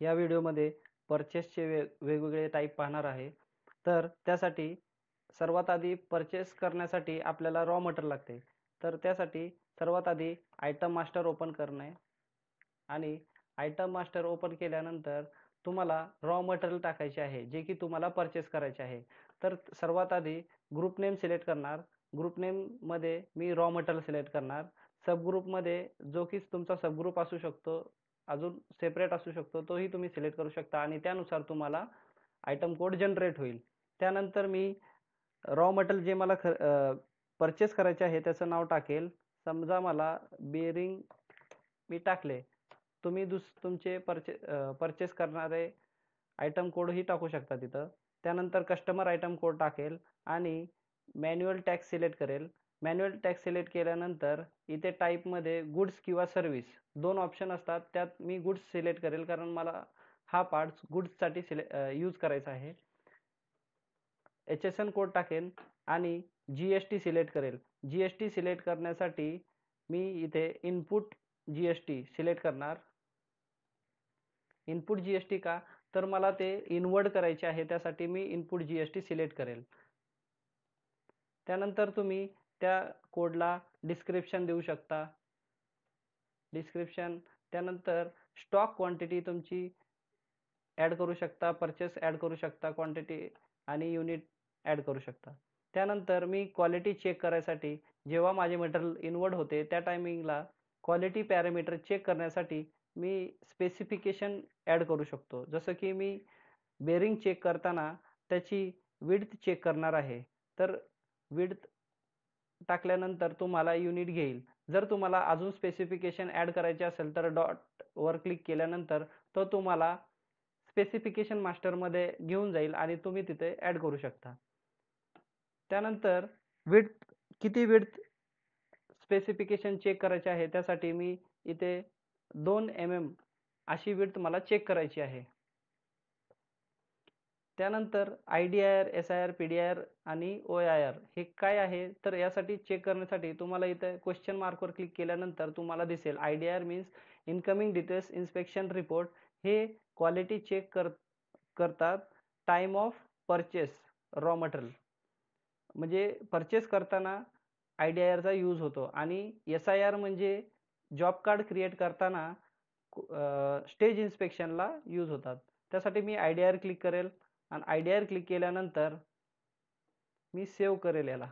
या व्हिडिओमध्ये परचेसचे वेगवेगळे टाईप पाहणार आहे. तर त्यासाठी सर्वात आधी परचेस करण्यासाठी आपल्याला रॉ मटेरियल लागते. तर त्यासाठी सर्वात आधी आयटम मास्टर ओपन करणे आणि आयटम मास्टर ओपन केल्यानंतर तुम्हाला रॉ मटेरियल टाकायचे आहे, जे की तुम्हाला परचेस करायचे आहे. तर सर्वात आधी ग्रुप नेम सिलेक्ट करणार. ग्रुप नेममध्ये मी रॉ मटेरियल सिलेक्ट करणार. सब ग्रुपमध्ये जो की तुमचा सब ग्रुप असू शकतो, अजून सेपरेट असू शकतो, तोही तुम्ही सिलेक्ट करू शकता आणि त्यानुसार तुम्हाला आयटम कोड जनरेट होईल. त्यानंतर मी रॉ मटेरियल जे मला परचेस करायचे आहे त्याचं नाव टाकेल. समजा मला बेरिंग मी टाकले. तुम्ही तुमचे परचेस करणारे आयटम कोडही टाकू शकता तिथं. त्यानंतर कस्टमर आयटम कोड टाकेल आणि मॅन्युअल टॅक्स सिलेक्ट करेल. मॅन्युअल टॅक्स सिलेक्ट केल्यानंतर इथे टाईपमध्ये गुड्स किंवा सर्व्हिस 2 ऑप्शन असतात. त्यात मी गुड्स सिलेक्ट करेल, कारण मला हा पार्ट गुड्ससाठी यूज करायचा आहे. HSN कोड टाकेल आणि GST सिलेक्ट करेल. GST सिलेक्ट करण्यासाठी मी इथे इनपुट GST सिलेक्ट करणार. इनपुट GST का? तर मला ते इनवर्ड करायचे आहे, त्यासाठी मी इनपुट GST सिलेक्ट करेल. त्यानंतर तुम्ही त्या कोडला डिस्क्रिप्शन देऊ शकता. डिस्क्रिप्शन त्यानंतर स्टॉक क्वांटिटी तुमची ॲड करू शकता, परचेस ॲड करू शकता, क्वांटिटी आणि युनिट ॲड करू शकता. त्यानंतर मी क्वालिटी चेक करायसाठी जेव्हा माझे मटेरियल इनवर्ड होते त्या टायमिंगला क्वालिटी पॅरामीटर चेक करण्यासाठी मी स्पेसिफिकेशन ॲड करू शकतो. जसं की मी बेरिंग चेक करताना त्याची विड्थ चेक करणार आहे. तर विड्थ टाकल्यानंतर तुम्हाला युनिट घेईल. जर तुम्हाला अजून स्पेसिफिकेशन ॲड करायचे असेल तर डॉटवर क्लिक केल्यानंतर तो तुम्हाला स्पेसिफिकेशन मास्टरमध्ये घेऊन जाईल आणि तुम्ही तिथे ॲड करू शकता. त्यानंतर किती विड्थ स्पेसिफिकेशन चेक करायचे आहे, त्यासाठी मी इथे 2 mm अशी विड्थ मला चेक करायची आहे. त्यानंतर IDIR, SIR, PDIR आणि OIR हे काय आहे, तर यासाठी चेक करण्यासाठी तुम्हाला इथं क्वेश्चन मार्कवर क्लिक केल्यानंतर तुम्हाला दिसेल IDIR means incoming details inspection report. हे क्वालिटी चेक करतात time of purchase raw material. म्हणजे परचेस करताना IDIRचा यूज होतो आणि SIR म्हणजे जॉब कार्ड क्रिएट करताना स्टेज इन्स्पेक्शनला यूज होतात. त्यासाठी मी IDIR क्लिक करेल आणि IDIR क्लिक केल्यानंतर मी सेव्ह करेल याला.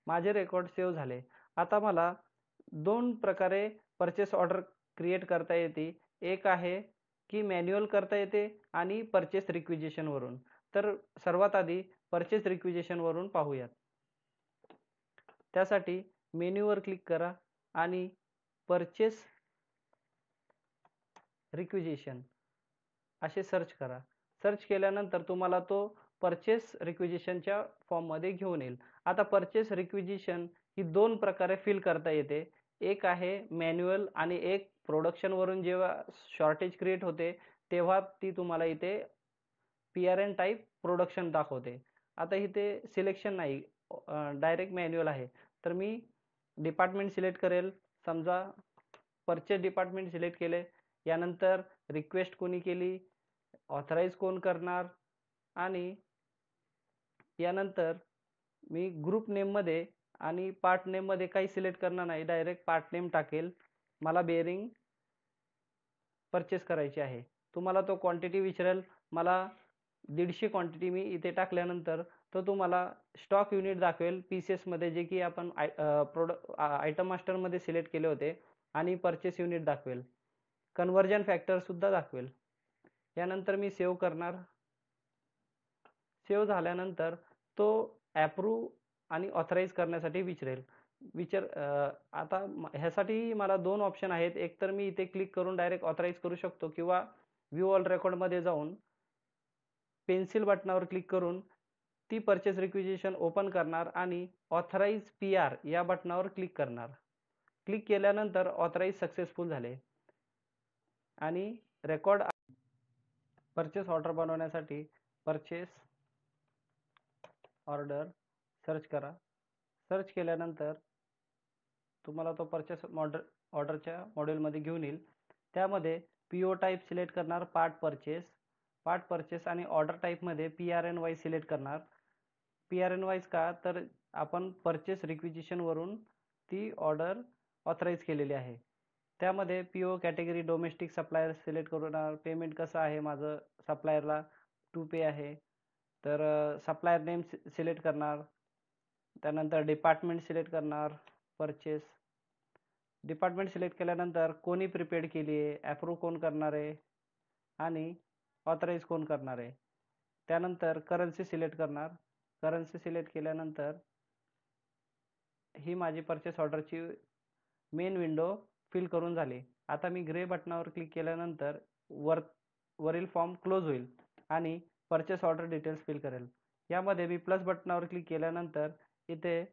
माझे रेकॉर्ड सेव्ह झाले. आता मला 2 प्रकारे परचेस ऑर्डर क्रिएट करता येते. एक आहे की मॅन्युअल करता येते आणि परचेस रिक्विजिशन वरून. तर सर्वात आधी परचेस रिक्विजिशन वरून पाहूयात. त्यासाठी मेन्यूवर क्लिक करा आणि परचेस रिक्विजिशन असे सर्च करा. सर्च केल्यानंतर तुम्हाला तो परचेस रिक्विजिशनच्या फॉर्ममध्ये घेऊन येईल. आता परचेस रिक्विजिशन ही 2 प्रकारे फिल करता येते. एक आहे मॅन्युअल आणि एक प्रोडक्शनवरून जेव्हा शॉर्टेज क्रिएट होते तेव्हा ती तुम्हाला इथे PRN टाईप प्रोडक्शन दाखवते. आता इथे सिलेक्शन नाही, डायरेक्ट मॅन्युअल आहे. तर मी डिपार्टमेंट सिलेक्ट करेल. समजा परचेस डिपार्टमेंट सिलेक्ट केले. यानंतर रिक्वेस्ट कोणी केली, ऑथराईज कोण करणार आणि यानंतर मी ग्रुप नेममध्ये आणि पार्ट नेममध्ये काही सिलेक्ट करणार नाही, डायरेक्ट पार्ट नेम टाकेल. मला बेरिंग परचेस करायची आहे. तुम्हाला तो क्वांटिटी विचारेल. मला 150 क्वांटिटी मी इथे टाकल्यानंतर तो तुम्हाला स्टॉक युनिट दाखवेल पीसेसमध्ये, जे की आपण आयटम मास्टरमध्ये सिलेक्ट केले होते, आणि परचेस युनिट दाखवेल. कन्व्हर्जन फॅक्टर सुद्धा दाखवेल. यानंतर मी सेव्ह करणार. सेव्ह झाल्यानंतर तो ॲप्रूव्ह आणि ऑथराईज करण्यासाठी विचारेल. आता ह्यासाठी मला 2 ऑप्शन आहेत. एक तर मी इथे क्लिक करून डायरेक्ट ऑथराईज करू शकतो किंवा व्ह्यू ऑल रेकॉर्डमध्ये जाऊन पेन्सिल बटनावर क्लिक करून ती परचेस रिक्विजिशन ओपन करणार आणि ऑथराईज PR या बटनावर क्लिक करणार. क्लिक केल्यानंतर ऑथराईज सक्सेसफुल झाले आणि रेकॉर्ड. परचेस ऑर्डर बनवण्यासाठी परचेस ऑर्डर सर्च करा. सर्च केल्यानंतर तुम्हाला तो परचेस ऑर्डरच्या मॉड्यूलमध्ये घेऊन येईल. त्यामध्ये PO टाईप सिलेक्ट करणार, पार्ट परचेस आणि ऑर्डर टाईपमध्ये PRN वाईज सिलेक्ट करणार. PRN वाईज का, तर आपण परचेस रिक्विजिशनवरून ती ऑर्डर ऑथराईज केलेली आहे. त्यामध्ये PO category domestic supplier select करणार. पेमेंट कसं आहे माझं, सप्लायरला टू पे आहे, तर सप्लायर नेम सिलेक्ट करणार. त्यानंतर डिपार्टमेंट सिलेक्ट करणार. परचेस डिपार्टमेंट सिलेक्ट केल्यानंतर कोणी प्रिपेड केली आहे, ॲप्रूव्ह कोण करणार आहे आणि ऑथराईज कोण करणार आहे. त्यानंतर करन्सी सिलेक्ट करणार. करन्सी सिलेक्ट केल्यानंतर ही माझी परचेस ऑर्डरची मेन विंडो फिल करून झाली. आता मी ग्रे बटनावर क्लिक केल्यानंतर वरील फॉर्म क्लोज होईल आणि परचेस ऑर्डर डिटेल्स फिल करेल. यामध्ये मी प्लस बटनावर क्लिक केल्यानंतर इथे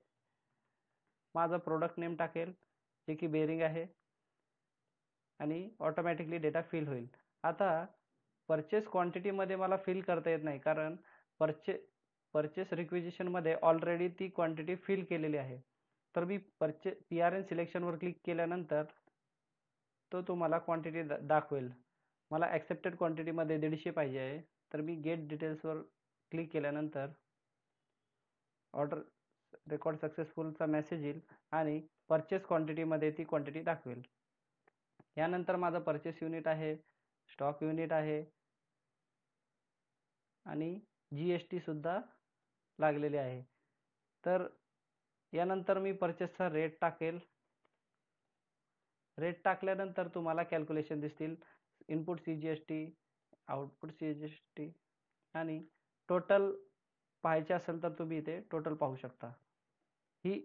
माझा प्रोडक्ट नेम टाकेल, जे की बेरिंग आहे, आणि ऑटोमॅटिकली डेटा फिल होईल. आता परचेस क्वांटिटीमध्ये मला फिल करता येत नाही, कारण परचेस रिक्विजिशनमध्ये ऑलरेडी ती क्वांटिटी फिल केलेली आहे. तर मी PRN सिलेक्शनवर क्लिक केल्यानंतर तो तुम्हाला क्वांटिटी दाखवेल. मला ॲक्सेप्टेड क्वांटिटीमध्ये 150 पाहिजे आहे, तर मी गेट डिटेल्सवर क्लिक केल्यानंतर ऑर्डर रेकॉर्ड सक्सेसफुलचा मेसेज येईल आणि परचेस क्वांटिटीमध्ये ती क्वांटिटी दाखवेल. यानंतर माझं परचेस युनिट आहे, स्टॉक युनिट आहे आणि GST सुद्धा लागलेली आहे. तर यानंतर मी परचेसचा रेट टाकेल. रेट टाकल्यानंतर तुम्हाला कॅल्क्युलेशन दिसतील. इनपुट CGST, आउटपुट CGST आणि टोटल पाहायचे असेल तर तुम्ही इथे टोटल पाहू शकता. ही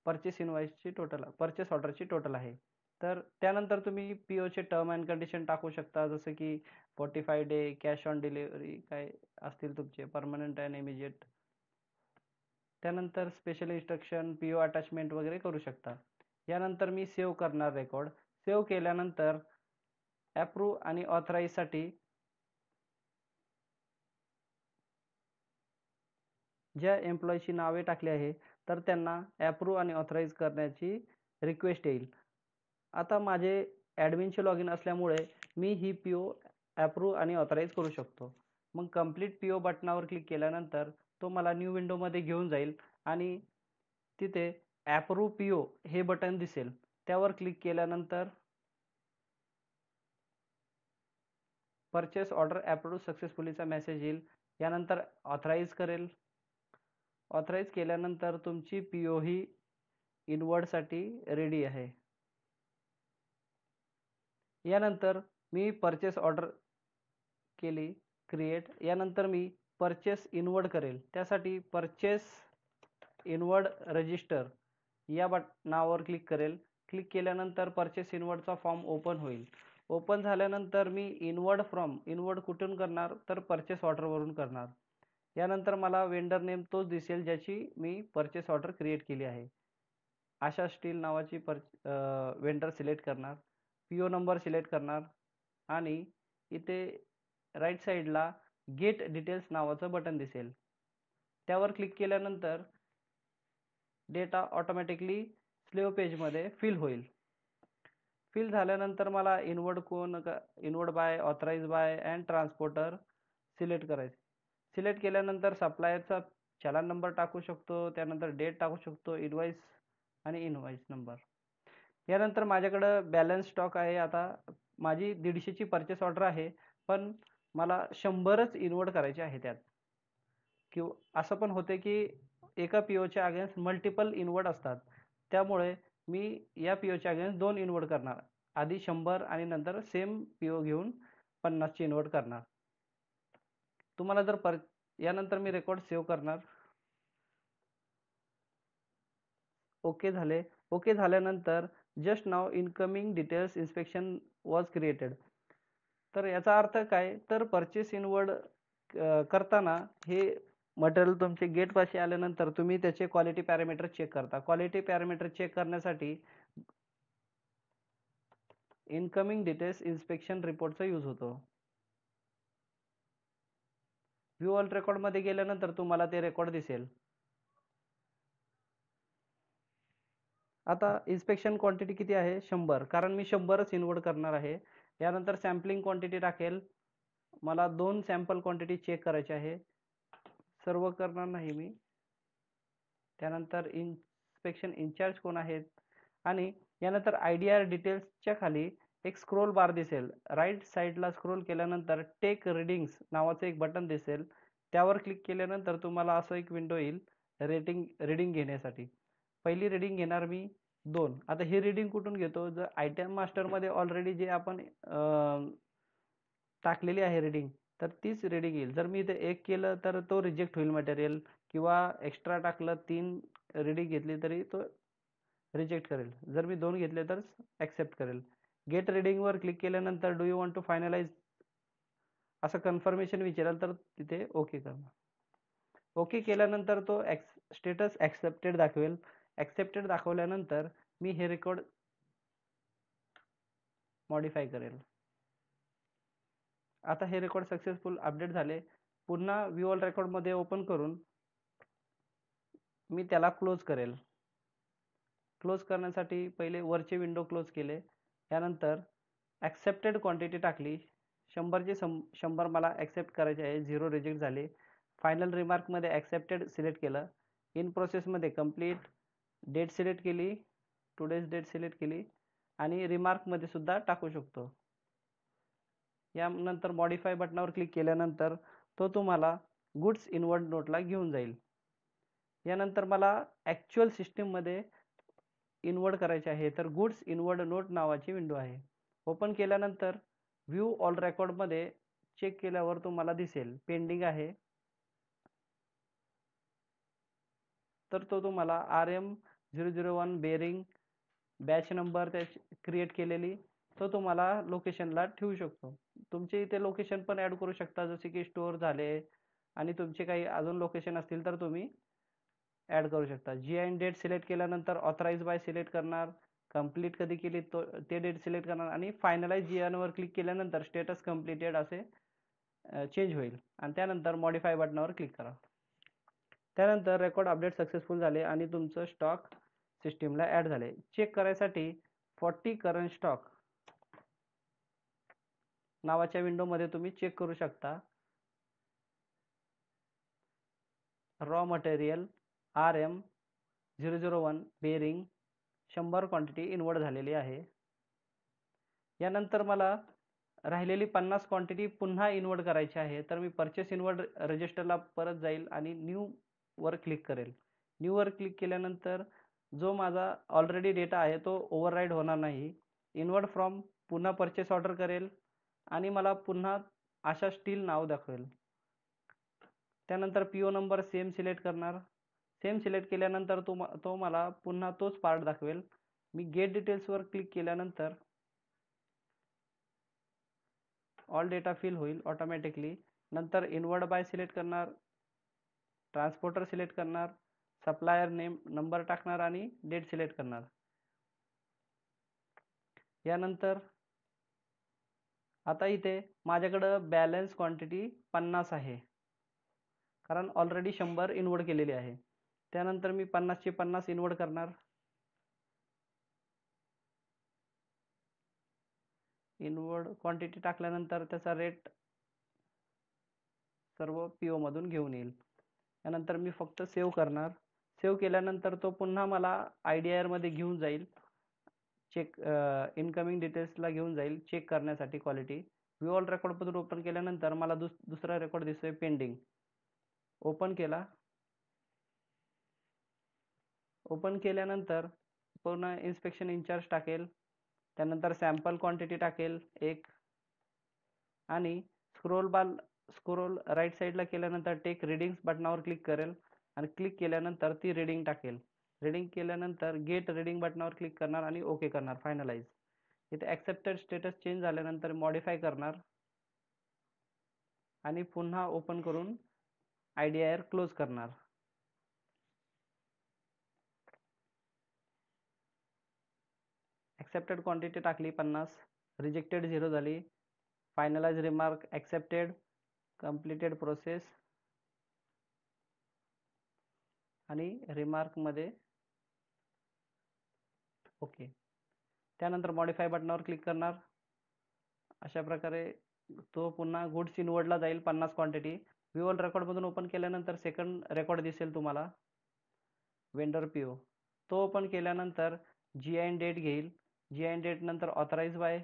परचेस इनवॉइसची टोटल, परचेस ऑर्डरची टोटल आहे. तर त्यानंतर तुम्ही POचे टर्म अँड कंडिशन टाकू शकता, जसं की 45 डे, कॅश ऑन डिलिव्हरी काय असतील तुमचे, परमनंट अँड इमिजिएट. त्यानंतर स्पेशल इन्स्ट्रक्शन, PO अटॅचमेंट वगैरे करू शकता. यानंतर मी सेव्ह करणार रेकॉर्ड. सेव्ह केल्यानंतर ॲप्रूव्ह आणि ऑथराईजसाठी ज्या एम्प्लॉईची नावे टाकली आहे, तर त्यांना ॲप्रूव्ह आणि ऑथराईज करण्याची रिक्वेस्ट येईल. आता माझे ॲडमिनचे लॉगिन असल्यामुळे मी ही PO ॲप्रूव्ह आणि ऑथराईज करू शकतो. मग कंप्लीट PO बटनावर क्लिक केल्यानंतर तो मला न्यू विंडोमध्ये घेऊन जाईल आणि तिथे ॲप्रूव्ह PO हे बटन दिसेल. त्यावर क्लिक केल्यानंतर परचेस ऑर्डर ॲप्रूव्ह सक्सेसफुलीचा मेसेज येईल. यानंतर ऑथराईज करेल. ऑथराईज केल्यानंतर तुमची PO ही इनवर्डसाठी रेडी आहे. यानंतर मी परचेस ऑर्डर केली क्रिएट. यानंतर मी परचेस इनवर्ड करेल. त्यासाठी परचेस इनवर्ड रजिस्टर या बटनावर क्लिक करेल. क्लिक केल्यानंतर परचेस इनवर्डचा फॉर्म ओपन होईल. ओपन झाल्यानंतर मी इनवर्ड कुठून करणार, तर परचेस ऑर्डरवरून करणार. यानंतर मला वेंडर नेम तोच दिसेल ज्याची मी परचेस ऑर्डर क्रिएट केली आहे. आशा स्टील नावाची वेंडर सिलेक्ट करणार. PO नंबर सिलेक्ट करणार आणि इथे राईट साईडला गेट डिटेल्स नावाचं बटन दिसेल. त्यावर क्लिक केल्यानंतर डेटा ऑटोमॅटिकली स्लेव्ह पेजमध्ये फिल होईल. फिल झाल्यानंतर मला inward by, authorise by and transporter select करायचे. सिलेक्ट केल्यानंतर सप्लायरचा चलान नंबर टाकू शकतो, त्यानंतर डेट टाकू शकतो, इनवॉइस आणि इनवॉइस नंबर. यानंतर माझ्याकडं बॅलन्स स्टॉक आहे. आता माझी 150ची परचेस ऑर्डर आहे, पण मला 100च इनवर्ड करायचे आहे त्यात. किंवा असं पण होते की एका POच्या अगेन्स्ट मल्टिपल इनवर्ड असतात. त्यामुळे मी या POच्या अगेन्स्ट 2 इनवर्ड करणार. आधी 100 आणि नंतर सेम PO घेऊन 50ची इनवर्ड करणार. तुम्हाला जर यानंतर मी रेकॉर्ड सेव्ह करणार. ओके झाले. ओके झाल्यानंतर just now incoming details inspection was created. तर याचा अर्थ काय, तर परचेस इनवर्ड करताना हे मटेरियल तुमचे गेटपाशी आल्यानंतर तुम्ही त्याचे क्वालिटी पॅरामीटर चेक करता. क्वालिटी पॅरामीटर चेक करण्यासाठी इनकमिंग डिटेल्स इन्स्पेक्शन रिपोर्टचा यूज होतो. व्ह्यू ऑल रेकॉर्डमध्ये गेल्यानंतर तुम्हाला ते रेकॉर्ड दिसेल. आता इन्स्पेक्शन क्वांटिटी किती आहे, 100, कारण मी 100च इनवर्ड करणार आहे. यानंतर सॅम्पलिंग क्वांटिटी टाकेल. मला 2 सॅम्पल क्वांटिटी चेक करायची आहे, सर्व करणार नाही मी. त्यानंतर इन्स्पेक्शन इन्चार्ज कोण आहेत, आणि यानंतर IDR डिटेल्सच्या खाली एक स्क्रोल बार दिसेल. राईट साईडला स्क्रोल केल्यानंतर टेक रीडिंग्स नावाचं एक बटन दिसेल. त्यावर क्लिक केल्यानंतर तुम्हाला असं एक विंडो येईल रीडिंग घेण्यासाठी. पहिली रीडिंग घेणार मी 2. आता ही रीडिंग कुठून घेतो, जर आयटम मास्टरमध्ये ऑलरेडी जे आपण टाकलेली आहे रीडिंग, तर तीच रीडिंग येईल. जर मी इथे 1 केलं तर तो रिजेक्ट होईल मटेरियल, किंवा एक्स्ट्रा टाकलं 3 रीडिंग घेतली तरी तो रिजेक्ट करेल. जर मी 2 घेतले तर ॲक्सेप्ट करेल. गेट रीडिंगवर क्लिक केल्यानंतर do you want to finalise असं कन्फर्मेशन विचारेल, तर तिथे ओके करणार. ओके केल्यानंतर तो स्टेटस ॲक्सेप्टेड दाखवेल. ॲक्सेप्टेड दाखवल्यानंतर मी हे रेकॉर्ड मॉडिफाय करेल. आता हे रेकॉर्ड सक्सेसफुल अपडेट झाले. पुन्हा व्ह्यू ऑल रेकॉर्डमध्ये ओपन करून मी त्याला क्लोज करेल. क्लोज करण्यासाठी पहिले वरचे विंडो क्लोज केले. त्यानंतर ॲक्सेप्टेड क्वांटिटी टाकली. 100चे 100 मला ॲक्सेप्ट करायचे आहे, 0 रिजेक्ट झाले. फायनल रिमार्कमध्ये ॲक्सेप्टेड सिलेक्ट केलं. इन प्रोसेसमध्ये कंप्लीट डेट सिलेक्ट केली, टुडेज डेट सिलेक्ट केली, आणि रिमार्कमध्ये सुद्धा टाकू शकतो. यानंतर मॉडिफाय बटनावर क्लिक केल्यानंतर तो तुम्हाला गुड्स इनवर्ड नोटला घेऊन जाईल. यानंतर मला ॲक्च्युअल सिस्टीममध्ये इन्वर्ट करायचे आहे, तर गुड्स इनवर्ड नोट नावाची विंडो आहे. ओपन केल्यानंतर व्ह्यू ऑल रेकॉर्डमध्ये चेक केल्यावर तुम्हाला दिसेल पेंडिंग आहे, तर तो तुम्हाला RM001 बेरिंग बॅच नंबर त्याची क्रिएट केलेली, तो तुम्हाला लोकेशनला ठेवू शकतो. तुमचे इथे लोकेशन पण ॲड करू शकता, जसे की स्टोअर झाले, आणि तुमचे काही अजून लोकेशन असतील तर तुम्ही ॲड करू शकता. GI डेट सिलेक्ट केल्यानंतर ऑथराइज बाय सिलेक्ट करणार, कंप्लीट कधी केली ते डेट सिलेक्ट करणार, आणि फायनलाइज GIवर क्लिक केल्यानंतर स्टेटस कंप्लीटेड असे चेंज होईल. आणि त्यानंतर मॉडिफाय बटनावर क्लिक करा. त्यानंतर रेकॉर्ड अपडेट सक्सेसफुल झाले आणि तुमचं स्टॉक सिस्टीमला ॲड झाले. चेक करायसाठी 40 करंट स्टॉक नावाच्या विंडोमध्ये तुम्ही चेक करू शकता. Raw material RM001 bearing 100 quantity inward झालेली आहे. यानंतर मला राहिलेली 50 क्वांटिटी पुन्हा इन्वर्ट करायची आहे, तर मी परचेस इन्वर्ट रजिस्टरला परत जाईल आणि न्यूवर क्लिक करेल. न्यूवर क्लिक केल्यानंतर जो माझा ऑलरेडी डेटा आहे तो ओव्हरराईड होणार नाही. इन्वर्ट फ्रॉम पुन्हा परचेस ऑर्डर करेल, आणि मला पुन्हा आशा स्टील नाव दाखवेल. त्यानंतर PO नंबर सेम सिलेक्ट करणार. सेम सिलेक्ट केल्यानंतर तो मला पुन्हा तोच पार्ट दाखवेल. मी गेट डिटेल्सवर क्लिक केल्यानंतर ऑल डेटा फिल होईल ऑटोमॅटिकली. नंतर इनवर्ड बाय सिलेक्ट करणार, ट्रान्सपोर्टर सिलेक्ट करणार, सप्लायर नेम नंबर टाकणार, आणि डेट सिलेक्ट करणार. यानंतर आता इथे माझ्याकडं बॅलन्स क्वांटिटी 50 आहे, कारण ऑलरेडी 100 इन्वर्ट केलेली आहे. त्यानंतर मी 50चे 50 इन्वर्ट करणार. इनवर्ड क्वांटिटी टाकल्यानंतर त्याचा रेट सर्व PO मधून घेऊन येईल. त्यानंतर मी फक्त सेव्ह करणार. सेव्ह केल्यानंतर तो पुन्हा मला IDR मध्ये घेऊन जाईल, चेक इनकमिंग डिटेल्सला घेऊन जाईल चेक करण्यासाठी क्वालिटी. व्ह्यू ऑल रेकॉर्डमधून ओपन केल्यानंतर मला दुसरा रेकॉर्ड दिसतोय पेंडिंग. ओपन केला. ओपन केल्यानंतर पूर्ण इन्स्पेक्शन इन्चार्ज टाकेल. त्यानंतर सॅम्पल क्वांटिटी टाकेल 1, आणि स्क्रोल राईट साईडला केल्यानंतर टेक रीडिंग्स बटनावर क्लिक करेल, आणि क्लिक केल्यानंतर ती रीडिंग टाकेल. रीडिंग केल्यानंतर गेट रीडिंग बटनावर क्लिक करणार आणि ओके करणार, फायनलाइज. इथे ॲक्सेप्टेड स्टेटस चेंज झाल्यानंतर मॉडिफाय करणार, आणि पुन्हा ओपन करून IDR क्लोज करणार. ॲक्सेप्टेड क्वांटिटी टाकली 50, रिजेक्टेड 0 झाली. Finalise remark accepted, completed process, आणि रिमार्कमध्ये ओके. त्यानंतर मॉडिफाय बटनावर क्लिक करणार, अशा प्रकारे तो पुन्हा गुड्स इनवर्डला जाईल 50 क्वांटिटी. व्ह्यूअल रेकॉर्डमधून ओपन केल्यानंतर सेकंड रेकॉर्ड दिसेल तुम्हाला, वेंडर पी ओ. तो ओपन केल्यानंतर जी आय एन डेट घेईल. जी आय एन डेट नंतर ऑथराइज बाय,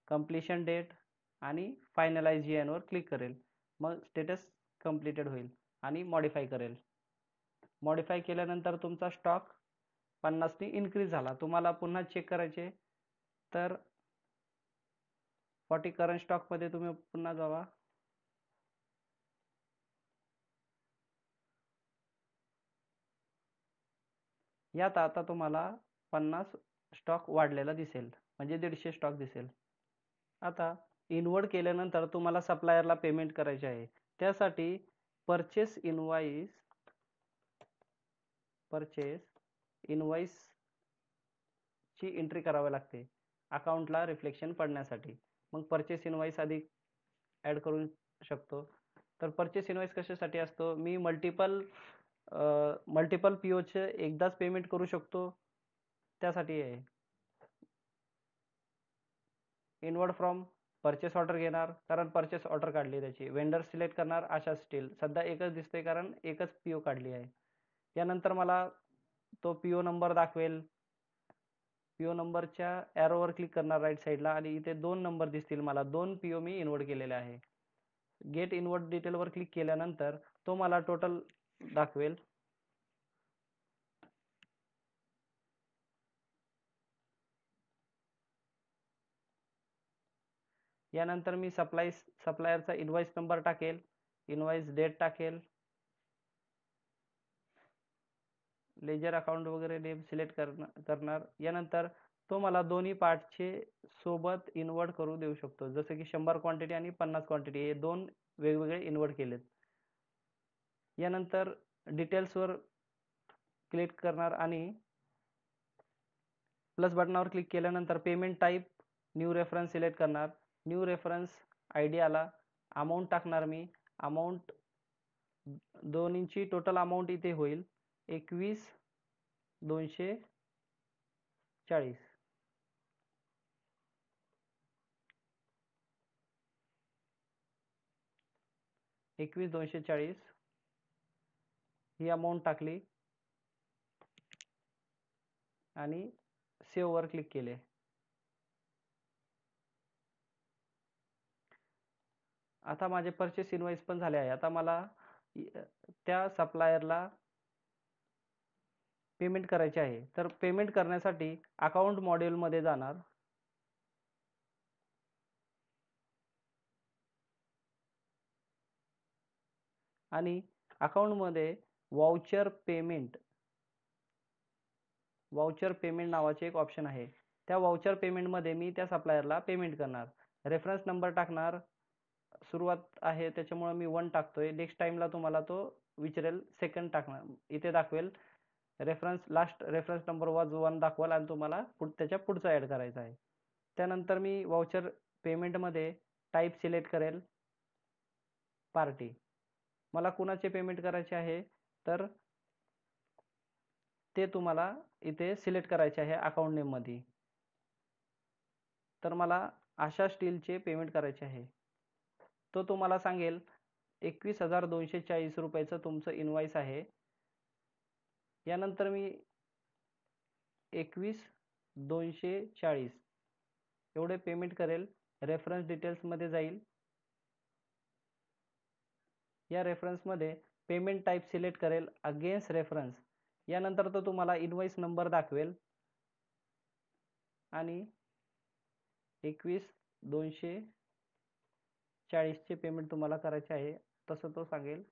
कंप्लिशन डेट आणि फायनलाइज जी आय एनवर क्लिक करेल. मग स्टेटस कंप्लीटेड होईल आणि मॉडिफाय करेल. मॉडिफाय केल्यानंतर तुमचा स्टॉक 50ने इन्क्रीज झाला. तुम्हाला पुन्हा चेक करायचे तर 40 करंट स्टॉकमध्ये तुम्ही पुन्हा जावा. यात आता तुम्हाला 50 स्टॉक वाढलेला दिसेल, म्हणजे 150 स्टॉक दिसेल. आता इनवर्ड केल्यानंतर तुम्हाला सप्लायरला पेमेंट करायचे आहे. त्यासाठी परचेस इनवॉइस ची एंट्री करावी लागते अकाउंटला रिफ्लेक्शन पडण्यासाठी. मग परचेस इनवॉइस आधी ॲड करू शकतो. तर परचेस इनवॉइस कशासाठी असतो? मी मल्टिपल पी ओचे एकदाच पेमेंट करू शकतो, त्यासाठी आहे. इनवर्ड फ्रॉम परचेस ऑर्डर घेणार, कारण परचेस ऑर्डर काढली त्याची. वेंडर सिलेक्ट करणार, आशा स्टील. सध्या एकच दिसते कारण एकच पी ओ काढली आहे. यानंतर मला तो पी ओ नंबर दाखवेल. पी ओ नंबरच्या ॲरोवर क्लिक करणार राईट साईडला आणि इथे 2 नंबर दिसतील मला. 2 पी ओ मी इनवर्ड केलेले आहे. गेट इनवर्ड डिटेलवर क्लिक केल्यानंतर तो मला टोटल दाखवेल. यानंतर मी सप्लायरचा इनवॉइस नंबर टाकेल, इनवॉइस डेट टाकेल, लेजर अकाउंट वगैरे नेम सिलेक्ट करणार. यानंतर तो मला दोन्ही पार्टचे सोबत इनवर्ड करू देऊ शकतो, जसं की 100 क्वांटिटी आणि 50 क्वांटिटी हे 2 वेगवेगळे इनवर्ड केलेत. यानंतर डिटेल्सवर क्लिक करणार आणि प्लस बटनावर क्लिक केल्यानंतर payment type new reference select करणार. न्यू रेफरन्स आय डी आला. अमाऊंट टाकणार मी. अमाऊंट दोन्हींची टोटल अमाऊंट इथे होईल 21,240. 21,240 ही अमाऊंट टाकली आणि सेव्हवर क्लिक केले. आता माझे परचेस इनवॉइस पण झाले आहे. आता मला त्या सप्लायरला पेमेंट करायचे आहे. तर पेमेंट करण्यासाठी अकाउंट मॉड्यूलमध्ये जाणार. आणि अकाउंटमध्ये वाउचर पेमेंट नावाचे एक ऑप्शन आहे. त्या वाउचर पेमेंटमध्ये मी त्या सप्लायरला पेमेंट करणार. रेफरन्स नंबर टाकणार. सुरुवात आहे त्याच्यामुळे मी 1 टाकतोय. नेक्स्ट टाइमला तुम्हाला तो विचारेल सेकंड टाकणार. इथे दाखवेल लास्ट रेफरन्स नंबर वॉज 1 दाखवाल आणि तुम्हाला त्याच्या पुढचा ॲड करायचा आहे. त्यानंतर मी वाउचर पेमेंटमध्ये टाईप सिलेक्ट करेल पार्टी. मला कुणाचे पेमेंट करायचे आहे तर ते तुम्हाला इथे सिलेक्ट करायचे आहे अकाउंट नेममध्ये. तर मला आशा स्टीलचे पेमेंट करायचे आहे. तो तुम्हाला सांगेल 21,240 रुपयाचं तुमचं इनवॉइस आहे. यानंतर मी 21,240 एवढे पेमेंट करेल. रेफरन्स डिटेल्समध्ये जाईल. या रेफरन्समध्ये पेमेंट टाईप सिलेक्ट करेल अगेन्स्ट रेफरन्स. यानंतर तो तुम्हाला इनवॉइस नंबर दाखवेल आणि 21,240चे पेमेंट तुम्हाला करायचे आहे तसं तो सांगेल.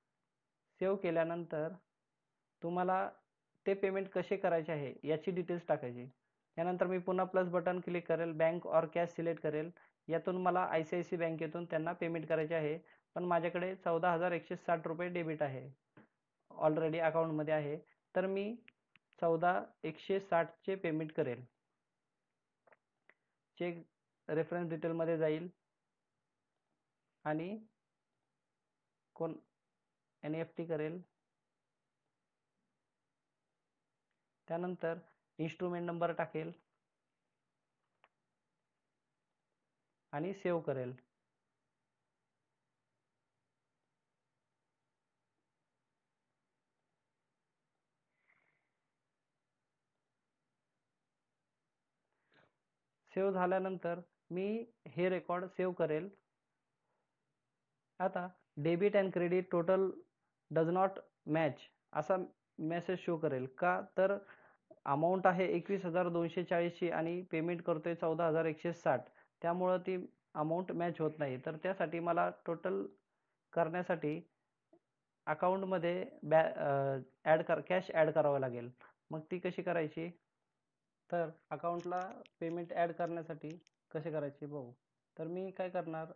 सेव्ह केल्यानंतर तुम्हाला ते पेमेंट कसे करायचे आहे याची डिटेल्स टाकायची. यानंतर मी पुन्हा प्लस बटन क्लिक करेल. बँक ऑर कॅश सिलेक्ट करेल. यातून मला ICICI बँकेतून त्यांना पेमेंट करायचे आहे. पण माझ्याकडे 14,160 रुपये डेबिट आहे, ऑलरेडी अकाउंटमध्ये आहे. तर मी 14,160चे पेमेंट करेल. चेक रेफरन्स डिटेलमध्ये जाईल आणि NEFT करेल. त्यानंतर इन्स्ट्रुमेंट नंबर टाकेल आणि सेव्ह करेल. सेव्ह झाल्यानंतर मी हे रेकॉर्ड सेव्ह करेल. आता debit and credit total does not match असा मेसेज शो करेल. का तर अमाऊंट आहे 21,240ची आणि पेमेंट करतोय 14,160, त्यामुळं ती अमाऊंट मॅच होत नाही. तर त्यासाठी मला टोटल करण्यासाठी अकाउंटमध्ये कॅश ॲड करावं लागेल. मग ती कशी करायची? तर अकाउंटला पेमेंट ॲड करण्यासाठी कसे करायचे बघू. तर मी काय करणार,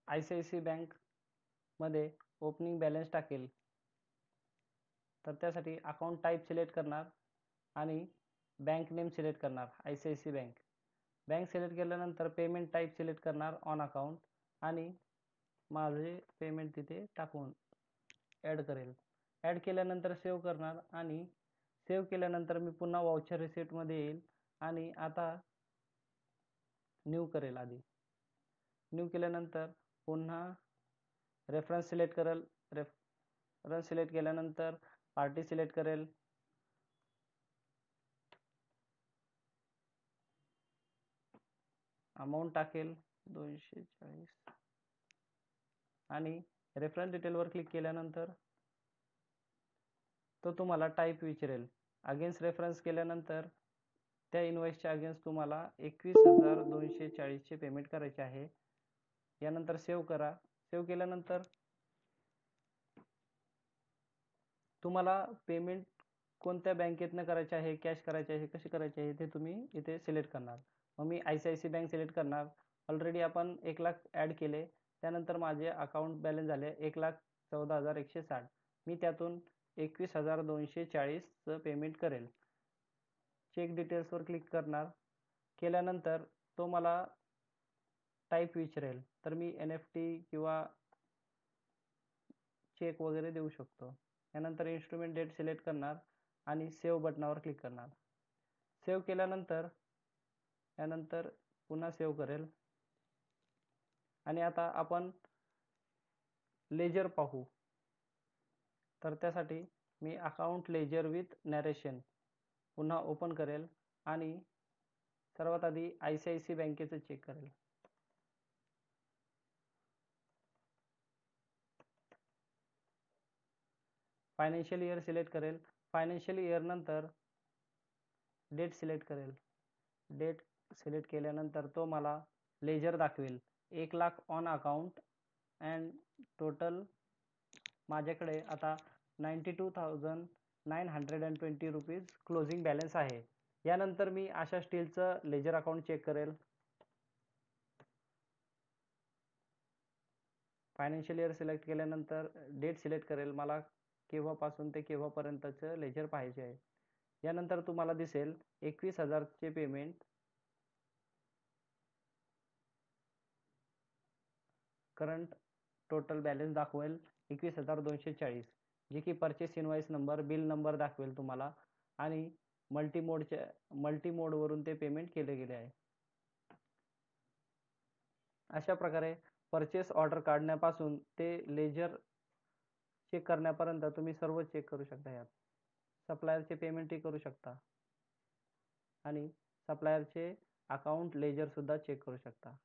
ICICI बँकमध्ये ओपनिंग बॅलन्स टाकेल. तर त्यासाठी अकाउंट टाईप सिलेक्ट करणार आणि बँक नेम सिलेक्ट करणार, ICICI बँक. बँक सिलेक्ट केल्यानंतर पेमेंट टाईप सिलेक्ट करणार ऑन अकाउंट आणि माझे पेमेंट तिथे टाकून ॲड करेल. ॲड केल्यानंतर सेव्ह करणार आणि सेव्ह केल्यानंतर मी पुन्हा वाउचर रिसिप्टमध्ये येईल आणि आता न्यू करेल. आधी न्यू केल्यानंतर पुन्हा रेफरन्स सिलेक्ट करेल. रेफरन्स सिलेक्ट केल्यानंतर पार्टी सिलेक्ट करेल. अमाऊंट टाकेल 240 आणि रेफरन्स डिटेलवर क्लिक केल्यानंतर तो तुम्हाला टाईप विचारेल. अगेन्स्ट रेफरन्स केल्यानंतर त्या इनवॉइसच्या अगेन्स्ट तुम्हाला 21,240चे पेमेंट करायचे आहे. यानंतर सेव्ह करा. सेव्ह केल्यानंतर तुम्हाला पेमेंट कोणत्या बँकेतनं करायचे आहे, कॅश करायचे आहे, कसे करायचे आहे ते तुम्ही इथे सिलेक्ट करणार. मग मी ICICI बँक सिलेक्ट करणार. ऑलरेडी आपण 1 लाख ॲड केले. त्यानंतर माझे अकाउंट बॅलन्स झाले 1,14,160. मी त्यातून 21,240चं पेमेंट करेल. चेक डिटेल्सवर क्लिक करणार. केल्यानंतर तो मला टाईप विचारेल. तर मी NFT किंवा चेक वगैरे देऊ शकतो. यानंतर इन्स्ट्रुमेंट डेट सिलेक्ट करणार आणि सेव्ह बटनावर क्लिक करणार. सेव्ह केल्यानंतर यानंतर पुन्हा सेव्ह करेल आणि आता आपण लेजर पाहू. तर त्यासाठी मी अकाउंट लेजर विथ नॅरेशन पुन्हा ओपन करेल आणि सर्वात आधी ICICI बँकेचं चेक करेल. फायनान्शियल इयर सिलेक्ट करेल. फायनान्शियल इयर नंतर डेट सिलेक्ट करेल. डेट सिलेक्ट केल्यानंतर तो मला लेजर दाखवेल. 1 lakh on account and total माझ्याकडे आता 92,920 रुपीज क्लोजिंग बॅलन्स आहे. यानंतर मी आशा स्टीलचं लेजर अकाउंट चेक करेल. फायनान्शियल इयर सिलेक्ट केल्यानंतर डेट सिलेक्ट करेल. मला केव्हापासून ते केव्हापर्यंतचं लेजर पाहिजे आहे. यानंतर तुम्हाला दिसेल 21,000चे पेमेंट करंट टोटल बॅलन्स दाखवेल 21,240, जे की purchase invoice number, bill number दाखवेल तुम्हाला आणि मल्टी मोडवरून ते पेमेंट केले गेले आहे. अशा प्रकारे परचेस ऑर्डर काढण्यापासून ते लेजर चेक करण्यापर्यंत तुम्ही सर्व चेक करू शकता. यात सप्लायरचे पेमेंटही करू शकता आणि सप्लायरचे अकाउंट लेजर सुद्धा चेक करू शकता.